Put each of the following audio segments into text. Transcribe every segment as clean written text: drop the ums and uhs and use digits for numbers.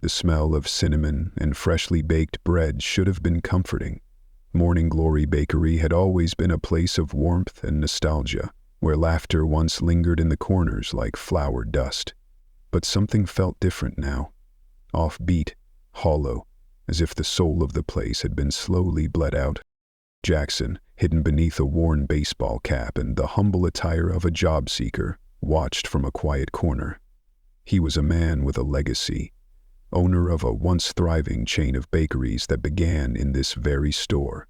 The smell of cinnamon and freshly baked bread should have been comforting. Morning Glory Bakery had always been a place of warmth and nostalgia, where laughter once lingered in the corners like flour dust. But something felt different now. Offbeat, hollow, as if the soul of the place had been slowly bled out. Jackson, hidden beneath a worn baseball cap and the humble attire of a job seeker, watched from a quiet corner. He was a man with a legacy, owner of a once thriving chain of bakeries that began in this very store.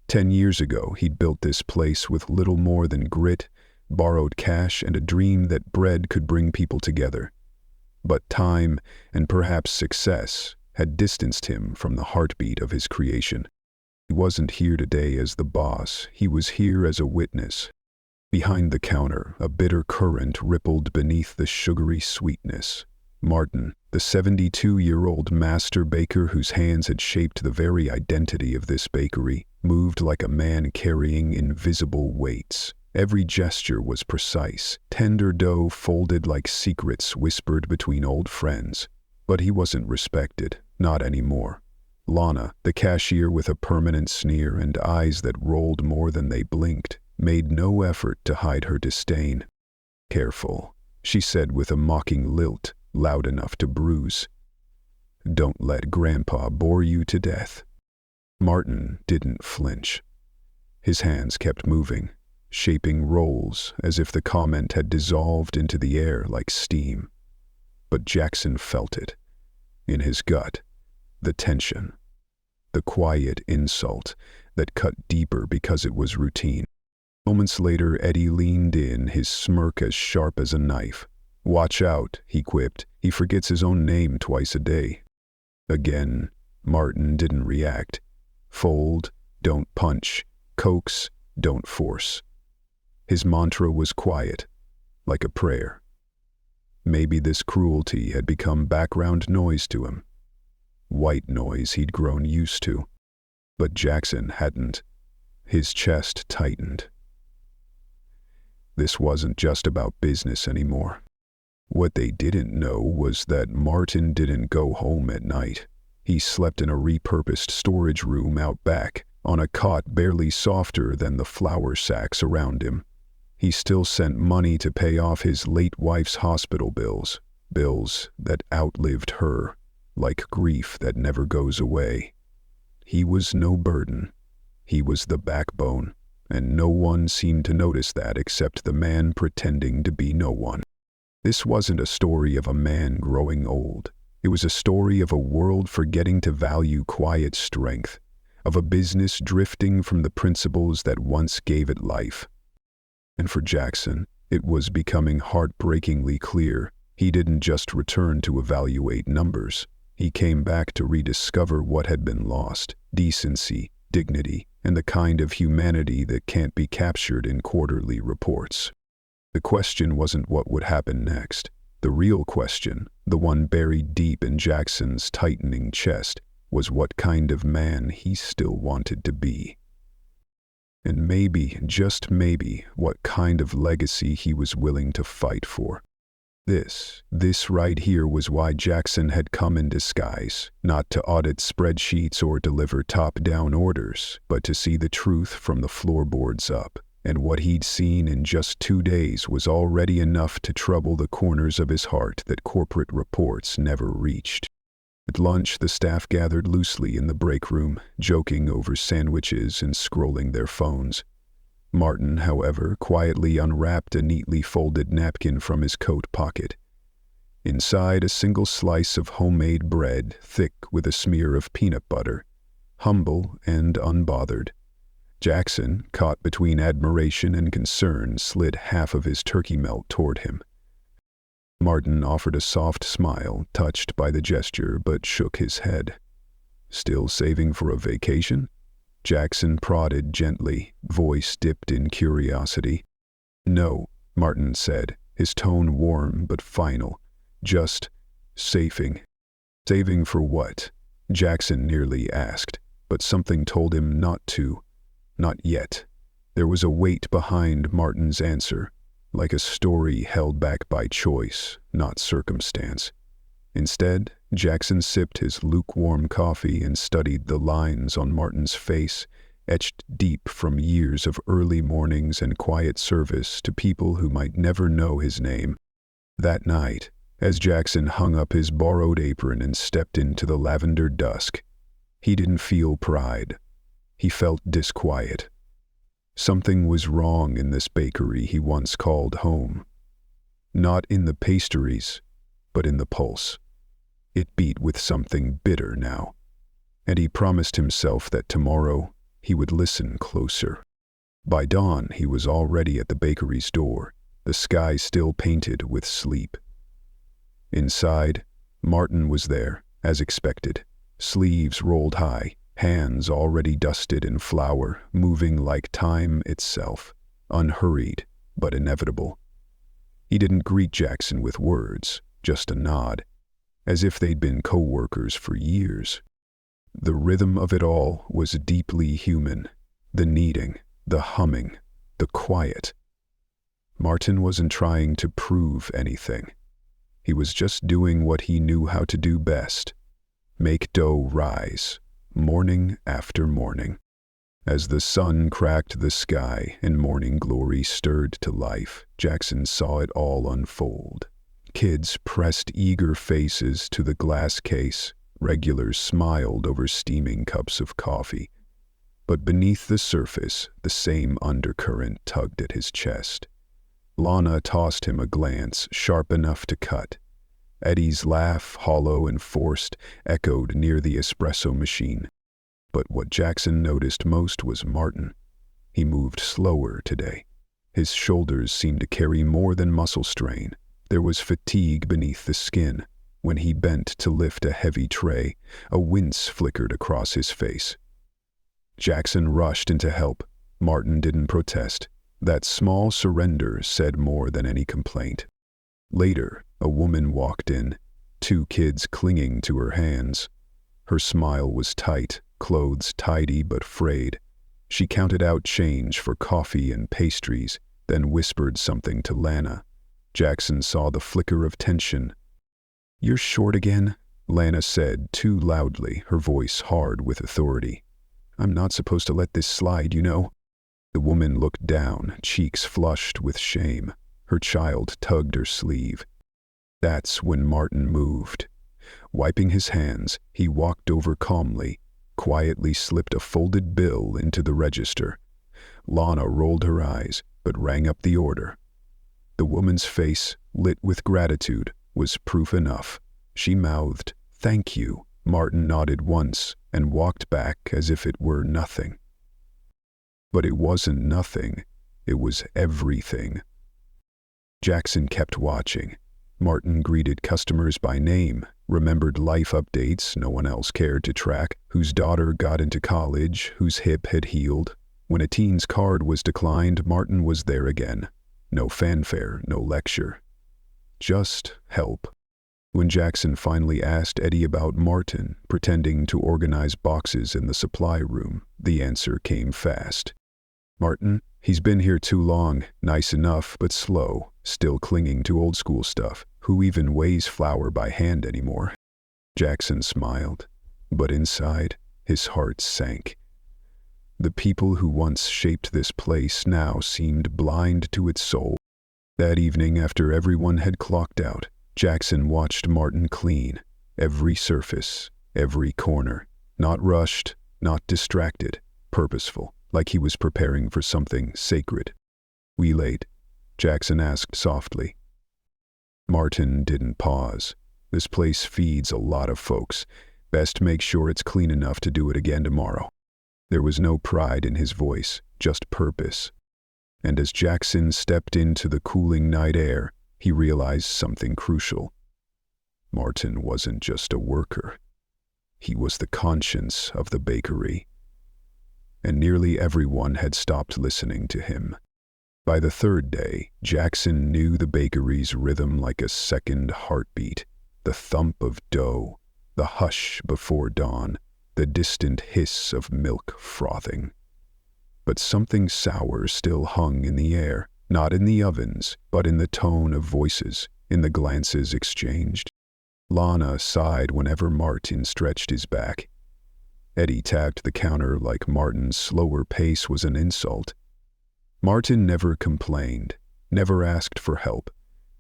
10 years ago, he'd built this place with little more than grit, borrowed cash, and a dream that bread could bring people together. But time, and perhaps success, had distanced him from the heartbeat of his creation. He wasn't here today as the boss, he was here as a witness. Behind the counter, a bitter current rippled beneath the sugary sweetness. Martin, the 72-year-old master baker whose hands had shaped the very identity of this bakery, moved like a man carrying invisible weights. Every gesture was precise, tender dough folded like secrets whispered between old friends. But he wasn't respected, not anymore. Lana, the cashier with a permanent sneer and eyes that rolled more than they blinked, made no effort to hide her disdain. "Careful," she said with a mocking lilt, loud enough to bruise. "Don't let Grandpa bore you to death." Martin didn't flinch. His hands kept moving, shaping rolls as if the comment had dissolved into the air like steam. But Jackson felt it. In his gut, the tension. The quiet insult that cut deeper because it was routine. Moments later, Eddie leaned in, his smirk as sharp as a knife. "Watch out," he quipped. "He forgets his own name twice a day." Again, Martin didn't react. Fold, don't punch. Coax, don't force. His mantra was quiet, like a prayer. Maybe this cruelty had become background noise to him. White noise he'd grown used to. But Jackson hadn't. His chest tightened. This wasn't just about business anymore. What they didn't know was that Martin didn't go home at night. He slept in a repurposed storage room out back, on a cot barely softer than the flour sacks around him. He still sent money to pay off his late wife's hospital bills, bills that outlived her, like grief that never goes away. He was no burden. He was the backbone, and no one seemed to notice that except the man pretending to be no one. This wasn't a story of a man growing old. It was a story of a world forgetting to value quiet strength, of a business drifting from the principles that once gave it life. And for Jackson, it was becoming heartbreakingly clear he didn't just return to evaluate numbers. He came back to rediscover what had been lost: decency, dignity, and the kind of humanity that can't be captured in quarterly reports. The question wasn't what would happen next. The real question, the one buried deep in Jackson's tightening chest, was what kind of man he still wanted to be. And maybe, just maybe, what kind of legacy he was willing to fight for. This right here was why Jackson had come in disguise, not to audit spreadsheets or deliver top-down orders, but to see the truth from the floorboards up. And what he'd seen in just 2 days was already enough to trouble the corners of his heart that corporate reports never reached. At lunch, the staff gathered loosely in the break room, joking over sandwiches and scrolling their phones. Martin, however, quietly unwrapped a neatly folded napkin from his coat pocket. Inside, a single slice of homemade bread, thick with a smear of peanut butter. Humble and unbothered. Jackson, caught between admiration and concern, slid half of his turkey melt toward him. Martin offered a soft smile, touched by the gesture, but shook his head. "Still saving for a vacation?" Jackson prodded gently, voice dipped in curiosity. "No," Martin said, his tone warm but final. "Just saving." "Saving for what?" Jackson nearly asked, but something told him not to. Not yet. There was a weight behind Martin's answer, like a story held back by choice, not circumstance. Instead, Jackson sipped his lukewarm coffee and studied the lines on Martin's face, etched deep from years of early mornings and quiet service to people who might never know his name. That night, as Jackson hung up his borrowed apron and stepped into the lavender dusk, he didn't feel pride. He felt disquiet. Something was wrong in this bakery he once called home. Not in the pastries, but in the pulse. It beat with something bitter now, and he promised himself that tomorrow he would listen closer. By dawn, he was already at the bakery's door, the sky still painted with sleep. Inside, Martin was there, as expected, sleeves rolled high, hands already dusted in flour, moving like time itself, unhurried but inevitable. He didn't greet Jackson with words, just a nod, as if they'd been coworkers for years. The rhythm of it all was deeply human, the kneading, the humming, the quiet. Martin wasn't trying to prove anything. He was just doing what he knew how to do best: make dough rise, morning after morning. As the sun cracked the sky and morning glory stirred to life, Jackson saw it all unfold. Kids pressed eager faces to the glass case. Regulars smiled over steaming cups of coffee. But beneath the surface, the same undercurrent tugged at his chest. Lana tossed him a glance sharp enough to cut. Eddie's laugh, hollow and forced, echoed near the espresso machine. But what Jackson noticed most was Martin. He moved slower today. His shoulders seemed to carry more than muscle strain. There was fatigue beneath the skin. When he bent to lift a heavy tray, a wince flickered across his face. Jackson rushed in to help. Martin didn't protest. That small surrender said more than any complaint. Later, a woman walked in, 2 kids clinging to her hands. Her smile was tight, clothes tidy but frayed. She counted out change for coffee and pastries, then whispered something to Lana. Jackson saw the flicker of tension. "You're short again," Lana said too loudly, her voice hard with authority. "I'm not supposed to let this slide, you know." The woman looked down, cheeks flushed with shame. Her child tugged her sleeve. That's when Martin moved. Wiping his hands, he walked over calmly, quietly slipped a folded bill into the register. Lana rolled her eyes, but rang up the order. The woman's face, lit with gratitude, was proof enough. She mouthed, "Thank you." Martin nodded once and walked back as if it were nothing. But it wasn't nothing. It was everything. Jackson kept watching. Martin greeted customers by name, remembered life updates no one else cared to track, whose daughter got into college, whose hip had healed. When a teen's card was declined, Martin was there again. No fanfare, no lecture. Just help. When Jackson finally asked Eddie about Martin, pretending to organize boxes in the supply room, the answer came fast. "Martin, he's been here too long, nice enough but slow, still clinging to old school stuff. Who even weighs flour by hand anymore?" Jackson smiled, but inside, his heart sank. The people who once shaped this place now seemed blind to its soul. That evening, after everyone had clocked out, Jackson watched Martin clean, every surface, every corner, not rushed, not distracted, purposeful, like he was preparing for something sacred. "We late?" Jackson asked softly. Martin didn't pause. "This place feeds a lot of folks. Best make sure it's clean enough to do it again tomorrow." There was no pride in his voice, just purpose. And as Jackson stepped into the cooling night air, he realized something crucial. Martin wasn't just a worker. He was the conscience of the bakery. And nearly everyone had stopped listening to him. By the 3rd day, Jackson knew the bakery's rhythm like a second heartbeat, the thump of dough, the hush before dawn, the distant hiss of milk frothing. But something sour still hung in the air, not in the ovens, but in the tone of voices, in the glances exchanged. Lana sighed whenever Martin stretched his back. Eddie tapped the counter like Martin's slower pace was an insult. Martin never complained, never asked for help,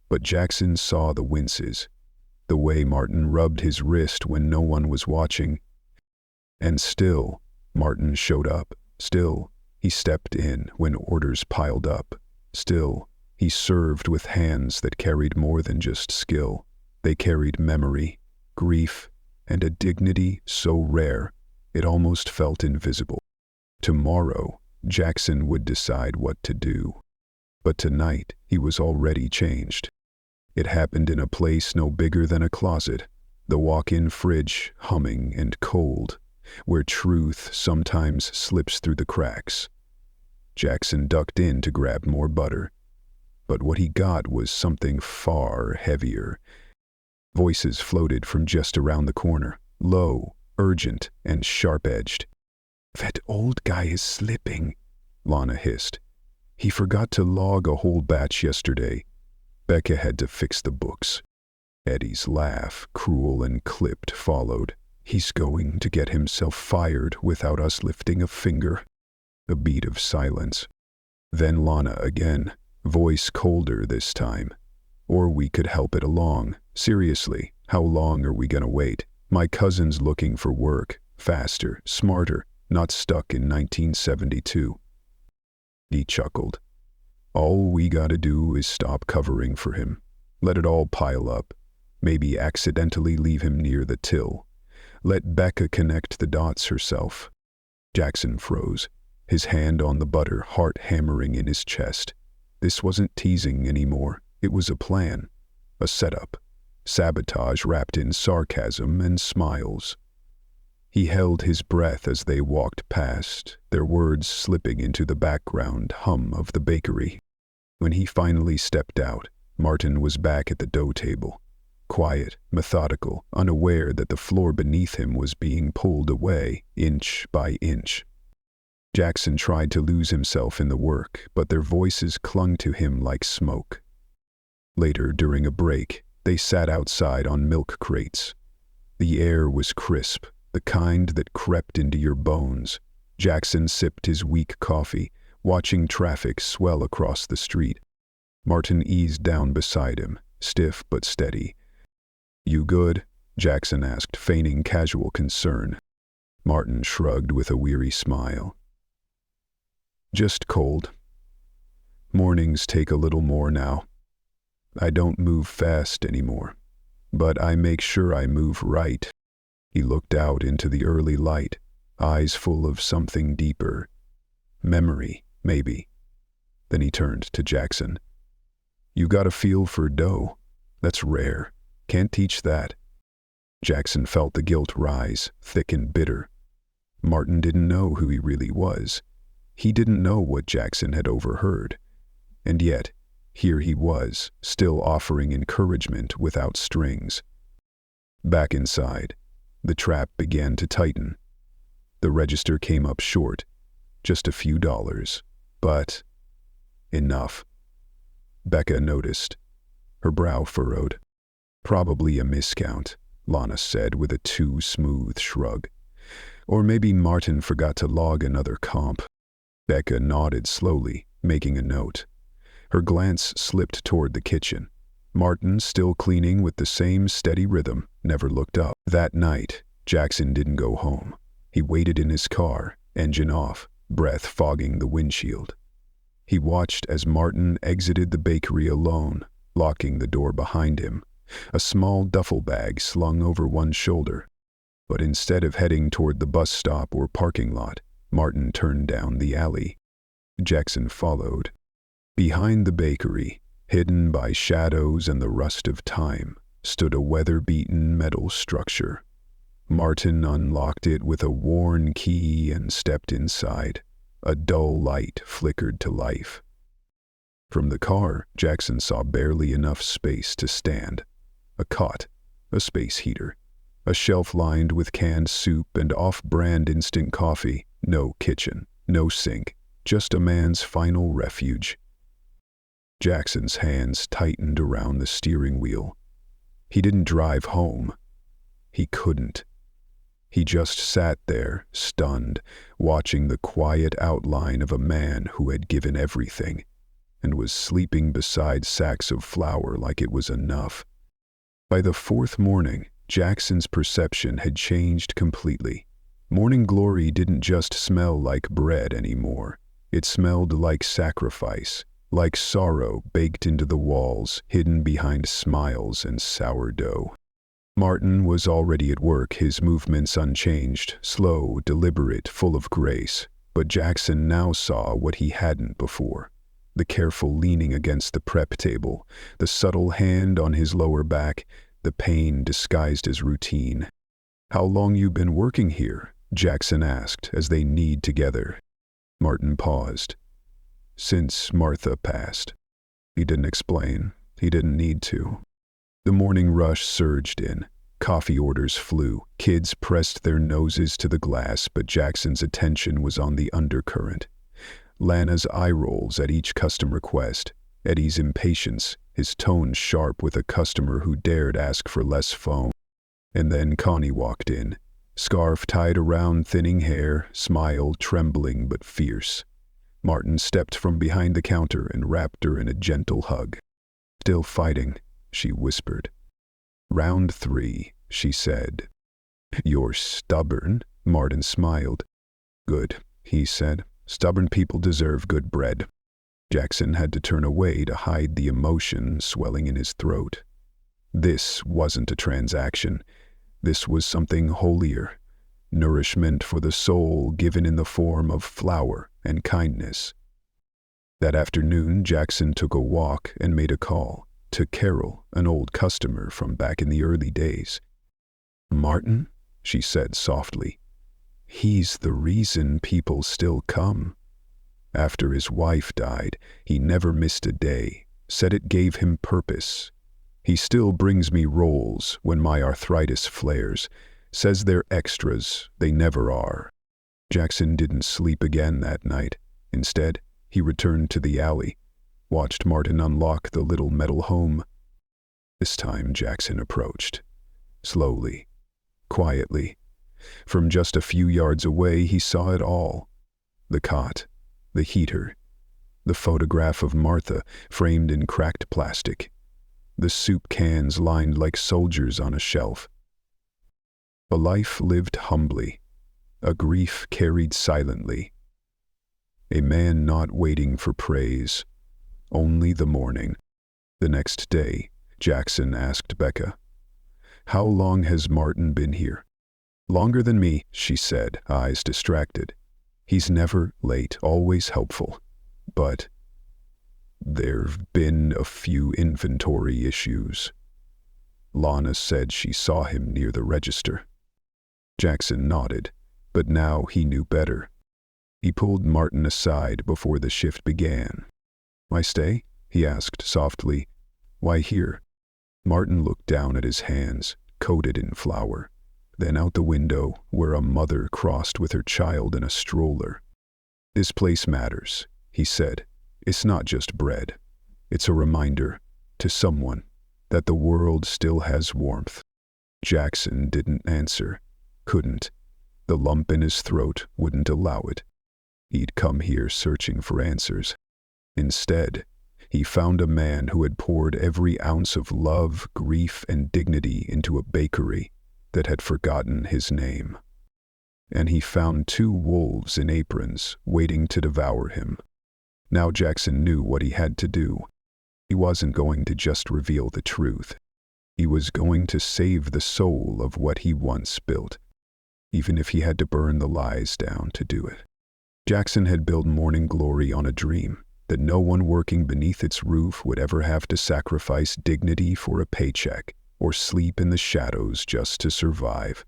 but Jackson saw the winces, the way Martin rubbed his wrist when no one was watching. And still, Martin showed up. Still, he stepped in when orders piled up. Still, he served with hands that carried more than just skill. They carried memory, grief, and a dignity so rare it almost felt invisible. Tomorrow, Jackson would decide what to do. But tonight, he was already changed. It happened in a place no bigger than a closet, the walk-in fridge, humming and cold, where truth sometimes slips through the cracks. Jackson ducked in to grab more butter. But what he got was something far heavier. Voices floated from just around the corner, low, urgent, and sharp-edged. "That old guy is slipping," Lana hissed. "He forgot to log a whole batch yesterday. Becca had to fix the books." Eddie's laugh, cruel and clipped, followed. "He's going to get himself fired without us lifting a finger." A beat of silence. Then Lana again, voice colder this time. "Or we could help it along. Seriously, how long are we gonna wait? My cousin's looking for work, faster, smarter, not stuck in 1972. He chuckled. "All we gotta do is stop covering for him. Let it all pile up. Maybe accidentally leave him near the till. Let Becca connect the dots herself." Jackson froze, his hand on the butter, heart hammering in his chest. This wasn't teasing anymore. It was a plan, a setup, sabotage wrapped in sarcasm and smiles. He held his breath as they walked past, their words slipping into the background hum of the bakery. When he finally stepped out, Martin was back at the dough table, quiet, methodical, unaware that the floor beneath him was being pulled away, inch by inch. Jackson tried to lose himself in the work, but their voices clung to him like smoke. Later, during a break, they sat outside on milk crates. The air was crisp, the kind that crept into your bones. Jackson sipped his weak coffee, watching traffic swell across the street. Martin eased down beside him, stiff but steady. "You good?" Jackson asked, feigning casual concern. Martin shrugged with a weary smile. "Just cold. Mornings take a little more now. I don't move fast anymore, but I make sure I move right." He looked out into the early light, eyes full of something deeper. Memory, maybe. Then he turned to Jackson. "You got a feel for dough. That's rare. Can't teach that." Jackson felt the guilt rise, thick and bitter. Martin didn't know who he really was. He didn't know what Jackson had overheard. And yet, here he was, still offering encouragement without strings. Back inside, the trap began to tighten. The register came up short, just a few dollars, but enough. Becca noticed. Her brow furrowed. "Probably a miscount," Lana said with a too smooth shrug. "Or maybe Martin forgot to log another comp." Becca nodded slowly, making a note. Her glance slipped toward the kitchen. Martin, still cleaning with the same steady rhythm, never looked up. That night, Jackson didn't go home. He waited in his car, engine off, breath fogging the windshield. He watched as Martin exited the bakery alone, locking the door behind him, a small duffel bag slung over one shoulder. But instead of heading toward the bus stop or parking lot, Martin turned down the alley. Jackson followed. Behind the bakery, hidden by shadows and the rust of time, stood a weather-beaten metal structure. Martin unlocked it with a worn key and stepped inside. A dull light flickered to life. From the car, Jackson saw barely enough space to stand. A cot, a space heater, a shelf lined with canned soup and off-brand instant coffee. No kitchen, no sink, just a man's final refuge. Jackson's hands tightened around the steering wheel. He didn't drive home. He couldn't. He just sat there, stunned, watching the quiet outline of a man who had given everything, and was sleeping beside sacks of flour like it was enough. By the fourth morning, Jackson's perception had changed completely. Morning glory didn't just smell like bread anymore. It smelled like sacrifice, like sorrow baked into the walls, hidden behind smiles and sourdough. Martin was already at work, his movements unchanged, slow, deliberate, full of grace. But Jackson now saw what he hadn't before. The careful leaning against the prep table, the subtle hand on his lower back, the pain disguised as routine. "How long you been working here?" Jackson asked as they kneed together. Martin paused. "Since Martha passed." He didn't explain. He didn't need to. The morning rush surged in. Coffee orders flew. Kids pressed their noses to the glass, but Jackson's attention was on the undercurrent. Lana's eye rolls at each custom request, Eddie's impatience, his tone sharp with a customer who dared ask for less foam. And then Connie walked in, scarf tied around thinning hair, smile trembling but fierce. Martin stepped from behind the counter and wrapped her in a gentle hug. "Still fighting," she whispered. "Round 3, she said. "You're stubborn," Martin smiled. "Good," he said. "Stubborn people deserve good bread." Jackson had to turn away to hide the emotion swelling in his throat. This wasn't a transaction. This was something holier. Nourishment for the soul given in the form of flour and kindness. That afternoon, Jackson took a walk and made a call to Carol, an old customer from back in the early days. "Martin," she said softly, "he's the reason people still come. After his wife died, he never missed a day, said it gave him purpose. He still brings me rolls when my arthritis flares, says they're extras, they never are." Jackson didn't sleep again that night. Instead, he returned to the alley, watched Martin unlock the little metal home. This time Jackson approached. Slowly, quietly. From just a few yards away, he saw it all. The cot, the heater, the photograph of Martha framed in cracked plastic, the soup cans lined like soldiers on a shelf. A life lived humbly, a grief carried silently. A man not waiting for praise, only the mourning. The next day, Jackson asked Becca, "How long has Martin been here?" "Longer than me," she said, eyes distracted. "He's never late, always helpful. But there've been a few inventory issues." Lana said she saw him near the register. Jackson nodded, but now he knew better. He pulled Martin aside before the shift began. "My stay?" he asked softly. "Why here?" Martin looked down at his hands, coated in flour, then out the window where a mother crossed with her child in a stroller. "This place matters," he said. "It's not just bread. It's a reminder, to someone, that the world still has warmth." Jackson didn't answer. Couldn't. The lump in his throat wouldn't allow it. He'd come here searching for answers. Instead, he found a man who had poured every ounce of love, grief, and dignity into a bakery that had forgotten his name. And he found 2 wolves in aprons waiting to devour him. Now Jackson knew what he had to do. He wasn't going to just reveal the truth. He was going to save the soul of what he once built, even if he had to burn the lies down to do it. Jackson had built Morning Glory on a dream that no one working beneath its roof would ever have to sacrifice dignity for a paycheck or sleep in the shadows just to survive.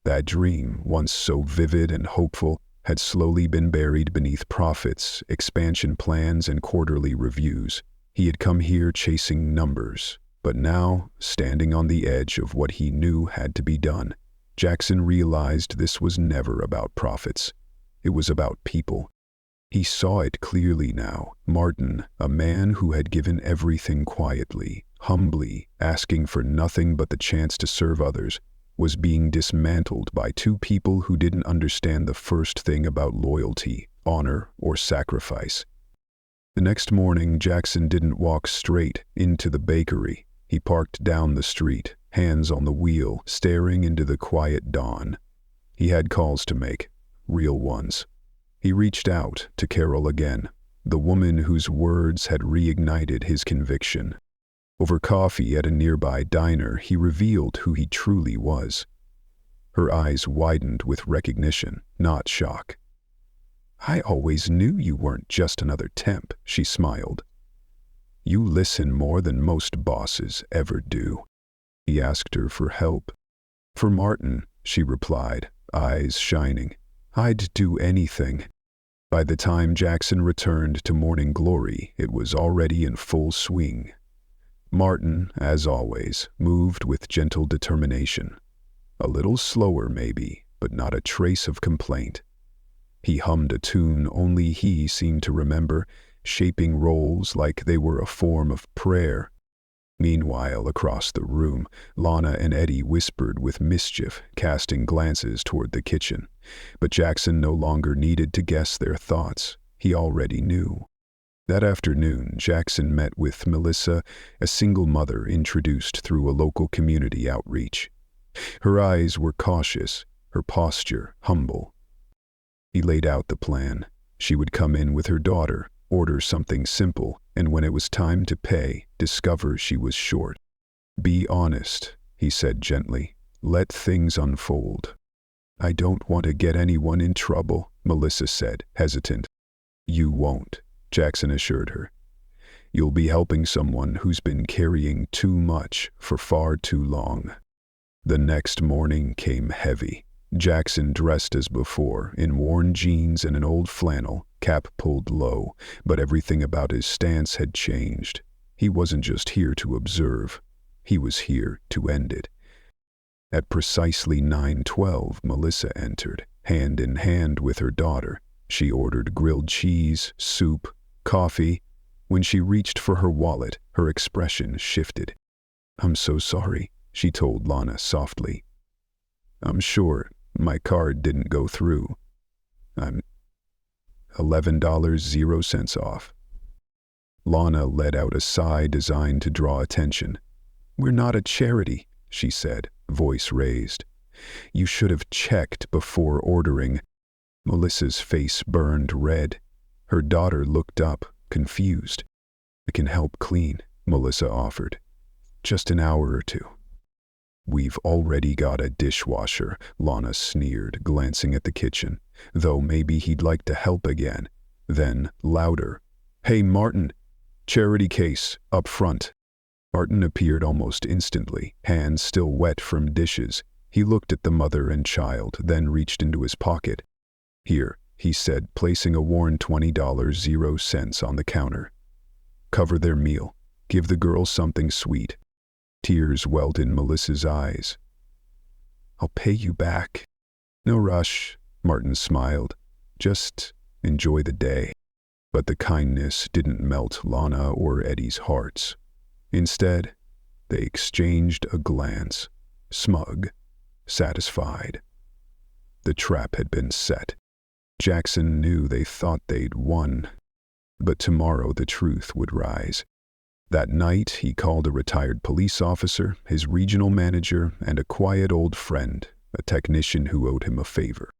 That dream, once so vivid and hopeful, had slowly been buried beneath profits, expansion plans, and quarterly reviews. He had come here chasing numbers, but now, standing on the edge of what he knew had to be done, Jackson realized this was never about profits. It was about people. He saw it clearly now. Martin, a man who had given everything quietly, humbly asking for nothing but the chance to serve others, was being dismantled by two people who didn't understand the first thing about loyalty, honor, or sacrifice. The next morning, Jackson didn't walk straight into the bakery. He parked down the street, hands on the wheel, staring into the quiet dawn. He had calls to make, real ones. He reached out to Carol again, the woman whose words had reignited his conviction. Over coffee at a nearby diner, he revealed who he truly was. Her eyes widened with recognition, not shock. "I always knew you weren't just another temp," she smiled. "You listen more than most bosses ever do." He asked her for help. "For Martin," she replied, eyes shining. "I'd do anything." By the time Jackson returned to morning glory, it was already in full swing. Martin, as always, moved with gentle determination. A little slower, maybe, but not a trace of complaint. He hummed a tune only he seemed to remember, shaping roles like they were a form of prayer. Meanwhile, across the room, Lana and Eddie whispered with mischief, casting glances toward the kitchen. But Jackson no longer needed to guess their thoughts. He already knew. That afternoon, Jackson met with Melissa, a single mother introduced through a local community outreach. Her eyes were cautious, her posture humble. He laid out the plan. She would come in with her daughter, order something simple, and when it was time to pay, discover she was short. "Be honest," he said gently. "Let things unfold." "I don't want to get anyone in trouble," Melissa said, hesitant. "You won't," Jackson assured her. "You'll be helping someone who's been carrying too much for far too long." The next morning came heavy. Jackson dressed as before, in worn jeans and an old flannel, cap pulled low, but everything about his stance had changed. He wasn't just here to observe. He was here to end it. At precisely 9:12, Melissa entered, hand in hand with her daughter. She ordered grilled cheese, soup, coffee. When she reached for her wallet, her expression shifted. "I'm so sorry," she told Lana softly. "I'm sure my card didn't go through. I'm $11.00 off." Lana let out a sigh designed to draw attention. "We're not a charity," she said, voice raised. "You should have checked before ordering." Melissa's face burned red. Her daughter looked up, confused. "I can help clean," Melissa offered. "Just an hour or two." "We've already got a dishwasher," Lana sneered, glancing at the kitchen, though maybe he'd like to help again. Then, louder, "Hey, Martin! Charity case, up front." Martin appeared almost instantly, hands still wet from dishes. He looked at the mother and child, then reached into his pocket. "Here," he said, placing a worn $20.00 on the counter. "Cover their meal. Give the girls something sweet." Tears welled in Melissa's eyes. "I'll pay you back." "No rush," Martin smiled. "Just enjoy the day." But the kindness didn't melt Lana or Eddie's hearts. Instead, they exchanged a glance, smug, satisfied. The trap had been set. Jackson knew they thought they'd won. But tomorrow the truth would rise. That night, he called a retired police officer, his regional manager, and a quiet old friend, a technician who owed him a favor.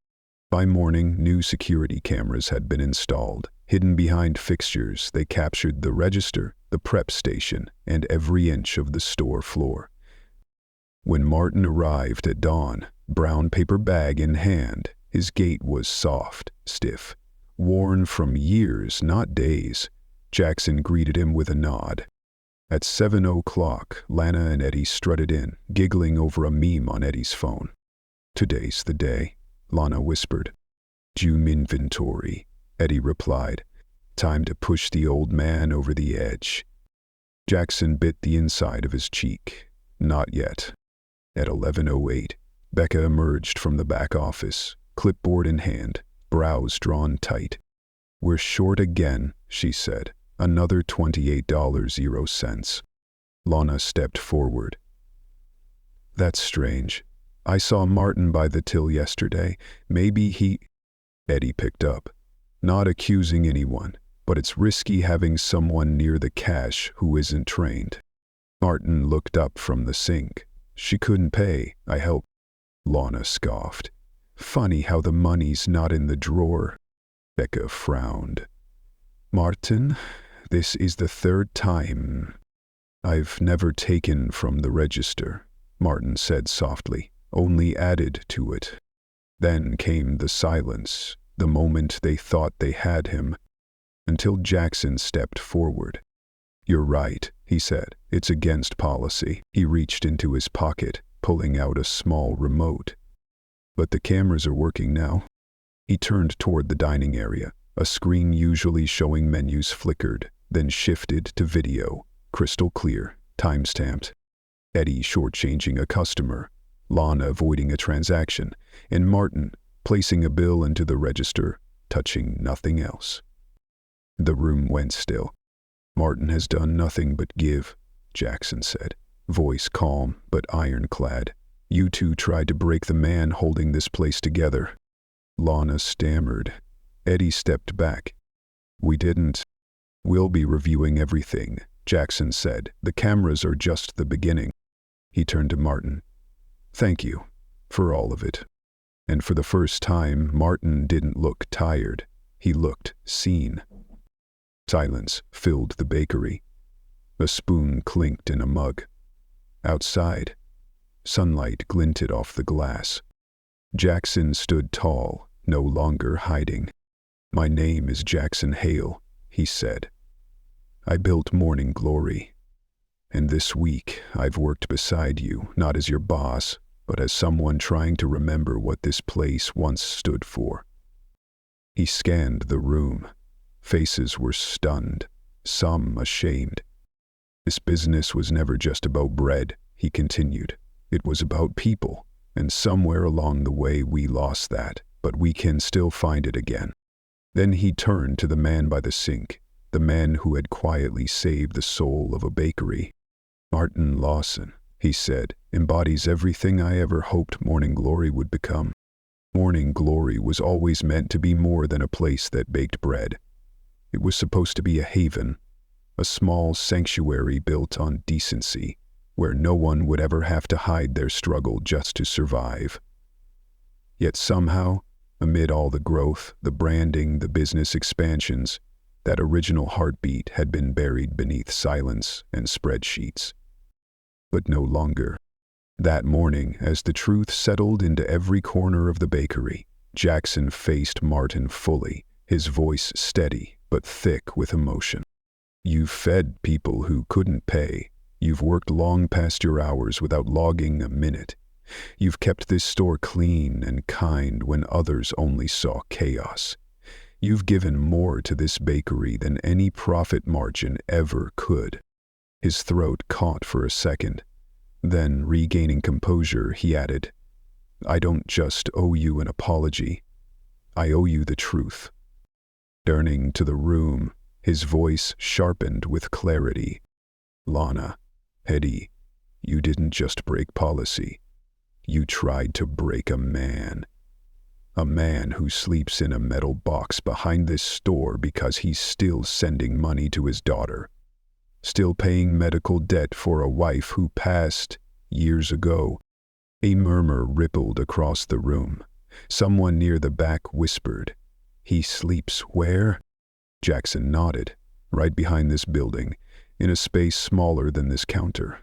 By morning, new security cameras had been installed. Hidden behind fixtures, they captured the register, the prep station, and every inch of the store floor. When Martin arrived at dawn, brown paper bag in hand, his gait was soft, stiff, worn from years, not days. Jackson greeted him with a nod. At 7:00, Lana and Eddie strutted in, giggling over a meme on Eddie's phone. "Today's the day," Lana whispered. "June inventory," Eddie replied. "Time to push the old man over the edge." Jackson bit the inside of his cheek. Not yet. At 11:08, Becca emerged from the back office, clipboard in hand, brows drawn tight. "We're short again," she said. "Another $28.00." Lana stepped forward. That's strange. I saw Martin by the till yesterday. Maybe he... Eddie picked up. Not accusing anyone, but it's risky having someone near the cash who isn't trained. Martin looked up from the sink. She couldn't pay. I helped. Lana scoffed. Funny how the money's not in the drawer. Becca frowned. Martin, this is the third time. I've never taken from the register, Martin said softly, only added to it. Then came the silence, the moment they thought they had him, until Jackson stepped forward. You're right, he said. It's against policy. He reached into his pocket, pulling out a small remote. But the cameras are working now. He turned toward the dining area. A screen usually showing menus flickered, then shifted to video, crystal clear, time-stamped. Eddie shortchanging a customer, Lana avoiding a transaction, and Martin placing a bill into the register, touching nothing else. The room went still. Martin has done nothing but give, Jackson said, voice calm but ironclad. You two tried to break the man holding this place together. Lana stammered. Eddie stepped back. We didn't. We'll be reviewing everything, Jackson said. The cameras are just the beginning. He turned to Martin. Thank you for all of it. And for the first time, Martin didn't look tired. He looked seen. Silence filled the bakery. A spoon clinked in a mug. Outside, sunlight glinted off the glass. Jackson stood tall, no longer hiding. My name is Jackson Hale, he said. I built Morning Glory. And this week, I've worked beside you, not as your boss, but as someone trying to remember what this place once stood for. He scanned the room. Faces were stunned, some ashamed. This business was never just about bread, he continued. It was about people, and somewhere along the way we lost that, but we can still find it again. Then he turned to the man by the sink, the man who had quietly saved the soul of a bakery. Martin Lawson, he said, embodies everything I ever hoped Morning Glory would become. Morning Glory was always meant to be more than a place that baked bread. It was supposed to be a haven, a small sanctuary built on decency, where no one would ever have to hide their struggle just to survive. Yet somehow, amid all the growth, the branding, the business expansions, that original heartbeat had been buried beneath silence and spreadsheets. But no longer. That morning, as the truth settled into every corner of the bakery, Jackson faced Martin fully, his voice steady but thick with emotion. You've fed people who couldn't pay. You've worked long past your hours without logging a minute. You've kept this store clean and kind when others only saw chaos. You've given more to this bakery than any profit margin ever could. His throat caught for a second. Then, regaining composure, he added, I don't just owe you an apology. I owe you the truth. Turning to the room, his voice sharpened with clarity. Lana, Eddie, you didn't just break policy. You tried to break a man. A man who sleeps in a metal box behind this store because he's still sending money to his daughter. Still paying medical debt for a wife who passed years ago. A murmur rippled across the room. Someone near the back whispered, He sleeps where? Jackson nodded. Right behind this building, in a space smaller than this counter.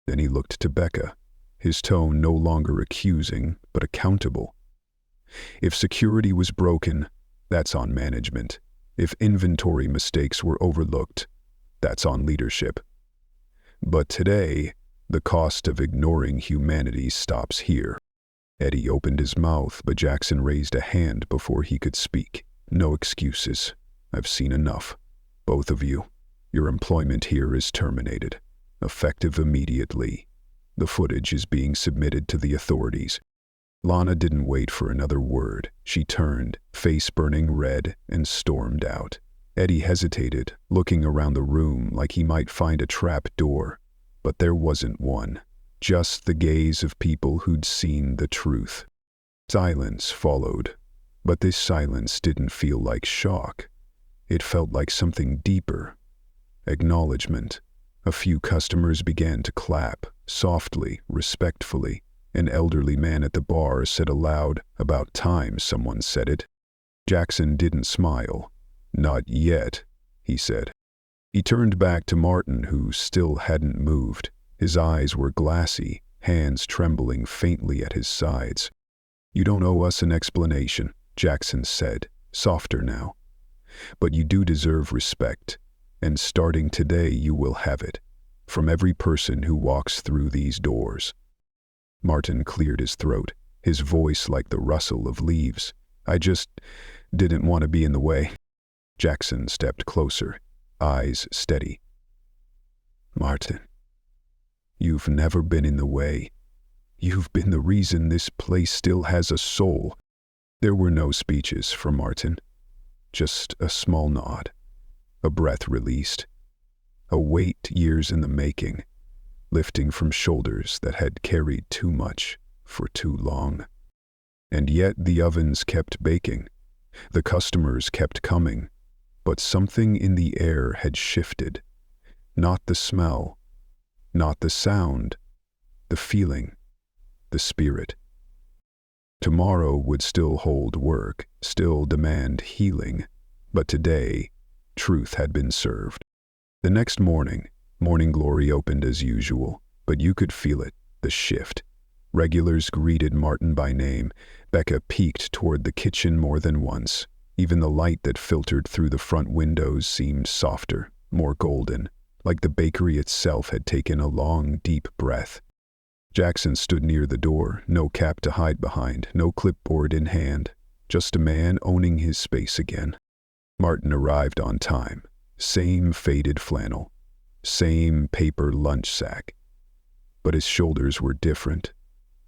Then he looked to Becca, his tone no longer accusing, but accountable. If security was broken, that's on management. If inventory mistakes were overlooked, that's on leadership. But today, the cost of ignoring humanity stops here. Eddie opened his mouth, but Jackson raised a hand before he could speak. No excuses. I've seen enough. Both of you. Your employment here is terminated. Effective immediately. The footage is being submitted to the authorities. Lana didn't wait for another word. She turned, face burning red, and stormed out. Eddie hesitated, looking around the room like he might find a trap door. But there wasn't one, just the gaze of people who'd seen the truth. Silence followed, but this silence didn't feel like shock. It felt like something deeper. Acknowledgement. A few customers began to clap, softly, respectfully. An elderly man at the bar said aloud, "About time someone said it." Jackson didn't smile. "Not yet," he said. He turned back to Martin, who still hadn't moved. His eyes were glassy, hands trembling faintly at his sides. "You don't owe us an explanation," Jackson said, softer now. "But you do deserve respect, and starting today you will have it, from every person who walks through these doors." Martin cleared his throat, his voice like the rustle of leaves. "I just didn't want to be in the way." Jackson stepped closer, eyes steady. "Martin, you've never been in the way. You've been the reason this place still has a soul." There were no speeches from Martin, just a small nod, a breath released, a weight years in the making, lifting from shoulders that had carried too much for too long. And yet the ovens kept baking, the customers kept coming, but something in the air had shifted. Not the smell, not the sound, the feeling, the spirit. Tomorrow would still hold work, still demand healing, but today, truth had been served. The next morning, Morning Glory opened as usual, but you could feel it, the shift. Regulars greeted Martin by name. Becca peeked toward the kitchen more than once. Even the light that filtered through the front windows seemed softer, more golden, like the bakery itself had taken a long, deep breath. Jackson stood near the door, no cap to hide behind, no clipboard in hand, just a man owning his space again. Martin arrived on time. Same faded flannel, same paper lunch sack. But his shoulders were different,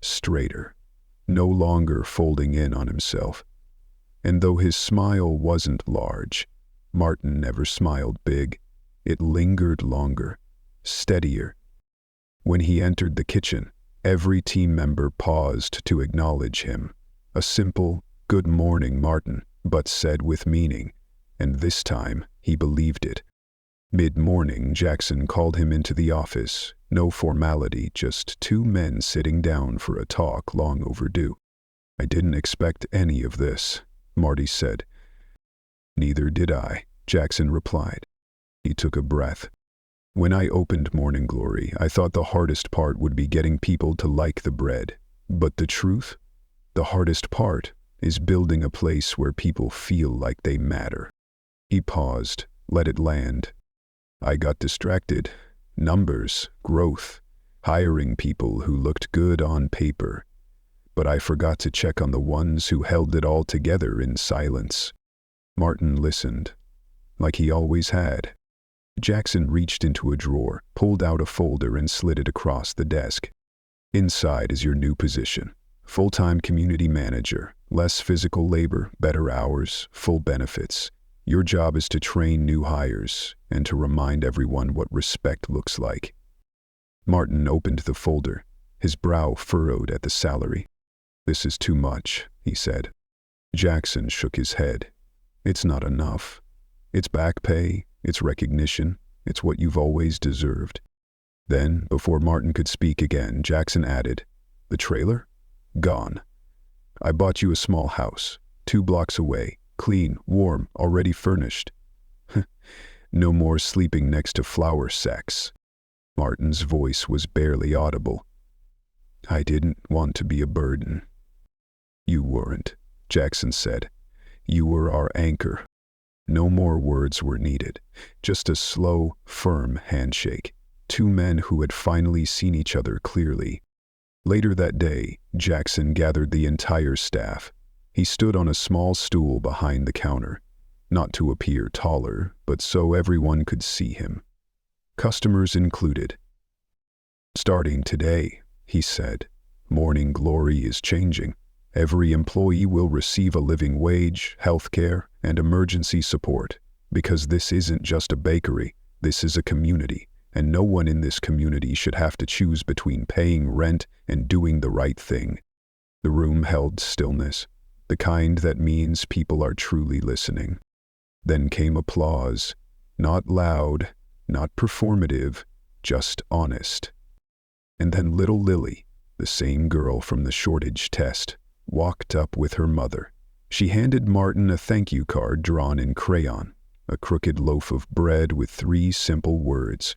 straighter, no longer folding in on himself. And though his smile wasn't large, Martin never smiled big. It lingered longer, steadier. When he entered the kitchen, every team member paused to acknowledge him. A simple, "Good morning, Martin," but said with meaning, and this time he believed it. Mid-morning, Jackson called him into the office. No formality, just two men sitting down for a talk long overdue. "I didn't expect any of this," Marty said. "Neither did I," Jackson replied. He took a breath. "When I opened Morning Glory, I thought the hardest part would be getting people to like the bread. But the truth? The hardest part is building a place where people feel like they matter." He paused, let it land. "I got distracted. Numbers, growth, hiring people who looked good on paper. But I forgot to check on the ones who held it all together in silence." Martin listened, like he always had. Jackson reached into a drawer, pulled out a folder and slid it across the desk. "Inside is your new position. Full-time community manager, less physical labor, better hours, full benefits. Your job is to train new hires and to remind everyone what respect looks like." Martin opened the folder, his brow furrowed at the salary. "This is too much," he said. Jackson shook his head. "It's not enough. It's back pay, it's recognition, it's what you've always deserved." Then, before Martin could speak again, Jackson added, "The trailer? Gone. I bought you a small house, 2 blocks away, clean, warm, already furnished. No more sleeping next to flour sacks." Martin's voice was barely audible. "I didn't want to be a burden." "You weren't," Jackson said. "You were our anchor." No more words were needed, just a slow, firm handshake. Two men who had finally seen each other clearly. Later that day, Jackson gathered the entire staff. He stood on a small stool behind the counter, not to appear taller, but so everyone could see him. Customers included. "Starting today," he said, "Morning Glory is changing. Every employee will receive a living wage, health care, and emergency support, because this isn't just a bakery, this is a community, and no one in this community should have to choose between paying rent and doing the right thing. The room held stillness, the kind that means people are truly listening. Then came applause, not loud, not performative, just honest. And then little Lily, the same girl from the shortage test, walked up with her mother. She handed Martin a thank you card drawn in crayon, a crooked loaf of bread with 3 simple words: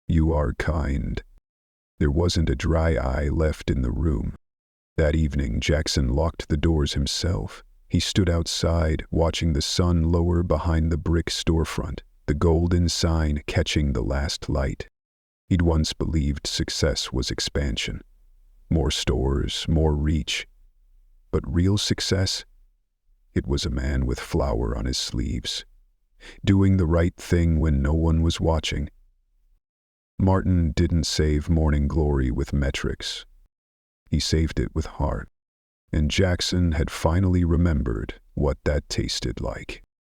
"You are kind." There wasn't a dry eye left in the room. That evening, Jackson locked the doors himself. He stood outside, watching the sun lower behind the brick storefront, the golden sign catching the last light. He'd once believed success was expansion. More stores, more reach. But real success? It was a man with flour on his sleeves, doing the right thing when no one was watching. Martin didn't save morning glory with metrics. He saved it with heart. And Jackson had finally remembered what that tasted like.